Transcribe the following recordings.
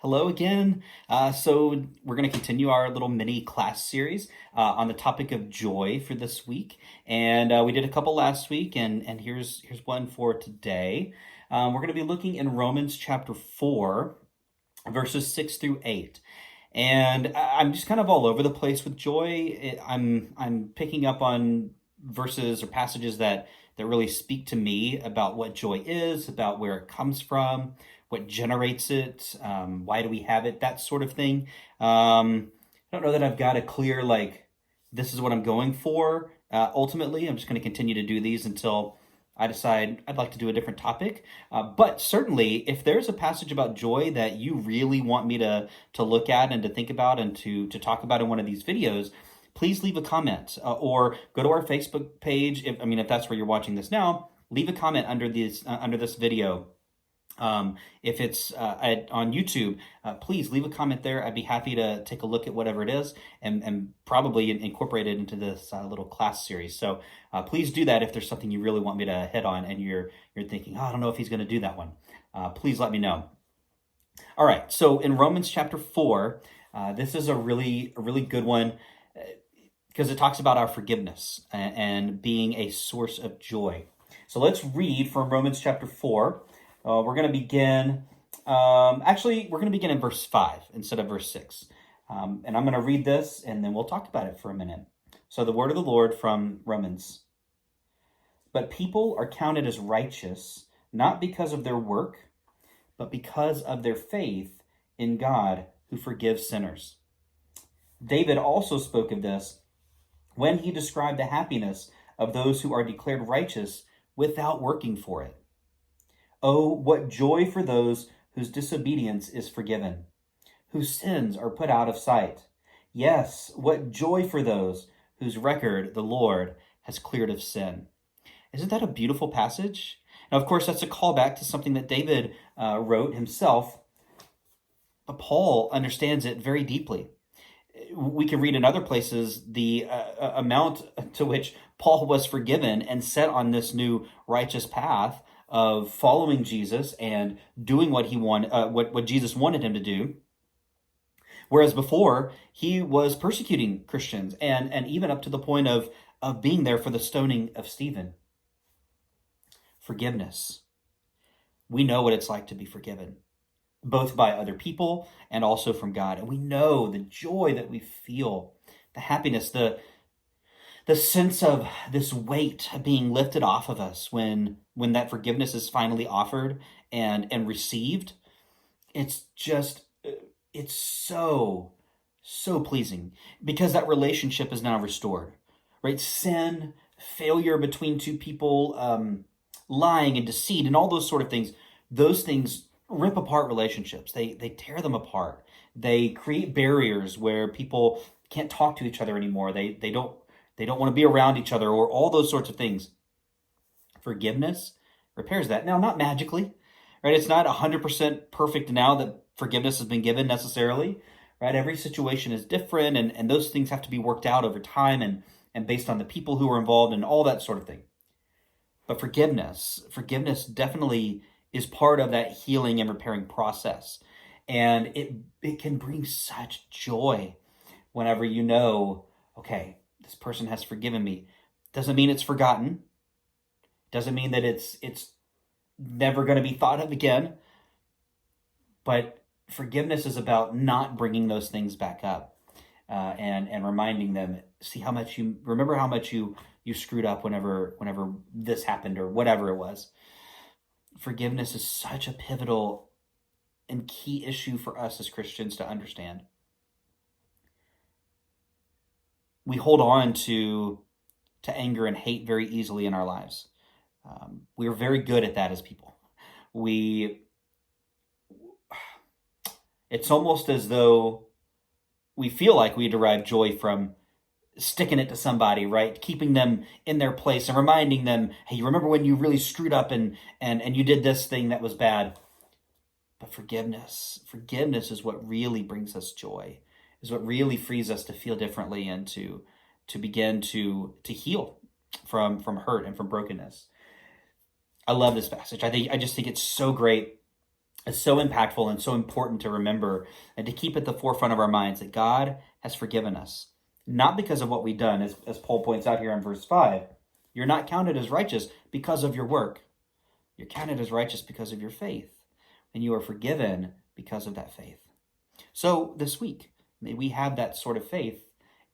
Hello again. So we're going to continue our little mini class series on the topic of joy for this week, and we did a couple last week, and here's one for today. We're going to be looking in Romans chapter 4, verses 6 through 8, and I'm just kind of all over the place with joy. I'm picking up on verses or passages that really speak to me about what joy is, about where it comes from, what generates it, why do we have it, that sort of thing. I don't know that I've got a clear, like, this is what I'm going for. Ultimately, I'm just going to continue to do these until I decide I'd like to do a different topic. But certainly, if there's a passage about joy that you really want me to look at and to think about and to talk about in one of these videos, please leave a comment or go to our Facebook page. If that's where you're watching this now, leave a comment under this video. If it's on YouTube, please leave a comment there. I'd be happy to take a look at whatever it is and probably incorporate it into this little class series. So please do that if there's something you really want me to hit on and you're thinking, oh, I don't know if he's going to do that one. Please let me know. All right, so in Romans chapter 4, this is a really good one because it talks about our forgiveness and being a source of joy. So let's read from Romans chapter 4. We're going to begin, we're going to begin in verse 5 instead of verse 6. And I'm going to read this and then we'll talk about it for a minute. So the word of the Lord from Romans. But people are counted as righteous, not because of their work, but because of their faith in God who forgives sinners. David also spoke of this when he described the happiness of those who are declared righteous without working for it. Oh, what joy for those whose disobedience is forgiven, whose sins are put out of sight. Yes, what joy for those whose record the Lord has cleared of sin. Isn't that a beautiful passage? Now, of course, that's a callback to something that David wrote himself, but Paul understands it very deeply. We can read in other places the amount to which Paul was forgiven and set on this new righteous path of following Jesus and doing what he wanted, what Jesus wanted him to do. Whereas before, he was persecuting Christians and even up to the point of being there for the stoning of Stephen. Forgiveness. We know what it's like to be forgiven, both by other people and also from God. And we know the joy that we feel, the happiness, the sense of this weight being lifted off of us when that forgiveness is finally offered and received. It's so pleasing because that relationship is now restored, right? Sin, failure between two people, lying and deceit and all those sort of things, those things rip apart relationships. They tear them apart. They create barriers where people can't talk to each other anymore. They don't want to be around each other or all those sorts of things. Forgiveness repairs that. Now, not magically, right? It's not 100% perfect now that forgiveness has been given necessarily, right? Every situation is different and those things have to be worked out over time and based on the people who are involved and all that sort of thing. But forgiveness definitely is part of that healing and repairing process. And it can bring such joy whenever you know, okay, this person has forgiven me. Doesn't mean it's forgotten. Doesn't mean that it's never going to be thought of again. But forgiveness is about not bringing those things back up and reminding them. Remember how much you screwed up whenever this happened or whatever it was. Forgiveness is such a pivotal and key issue for us as Christians to understand. We hold on to anger and hate very easily in our lives. We are very good at that as people. It's almost as though we feel like we derive joy from sticking it to somebody, right? Keeping them in their place and reminding them, hey, you remember when you really screwed up and you did this thing that was bad. But forgiveness is what really brings us joy, is what really frees us to feel differently and to begin to heal from hurt and from brokenness. I love this passage. I just think it's so great. is so impactful and so important to remember and to keep at the forefront of our minds that God has forgiven us, not because of what we've done, as Paul points out here in verse 5. You're not counted as righteous because of your work. You're counted as righteous because of your faith, and you are forgiven because of that faith. So this week, may we have that sort of faith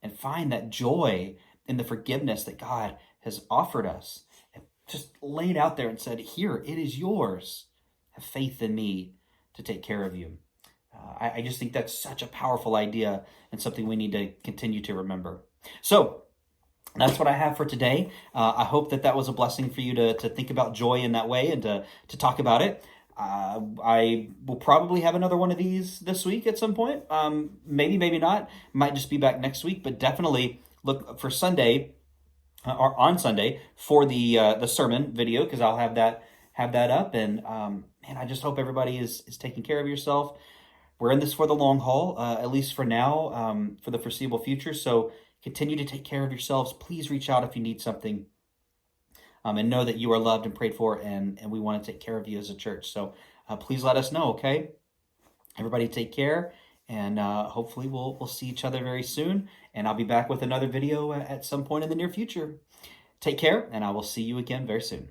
and find that joy in the forgiveness that God has offered us, and just laid out there and said, here, it is yours. Have faith in me to take care of you. I just think that's such a powerful idea and something we need to continue to remember. So that's what I have for today. I hope that was a blessing for you to think about joy in that way and to talk about it. I will probably have another one of these this week at some point. Maybe not. Might just be back next week, but definitely look for Sunday or on Sunday for the sermon video, because I'll have that up. And man, I just hope everybody is taking care of yourself. We're in this for the long haul, at least for now, for the foreseeable future. So continue to take care of yourselves. Please reach out if you need something. And know that you are loved and prayed for, and we want to take care of you as a church. So please let us know, okay? Everybody take care, and hopefully we'll see each other very soon. And I'll be back with another video at some point in the near future. Take care, and I will see you again very soon.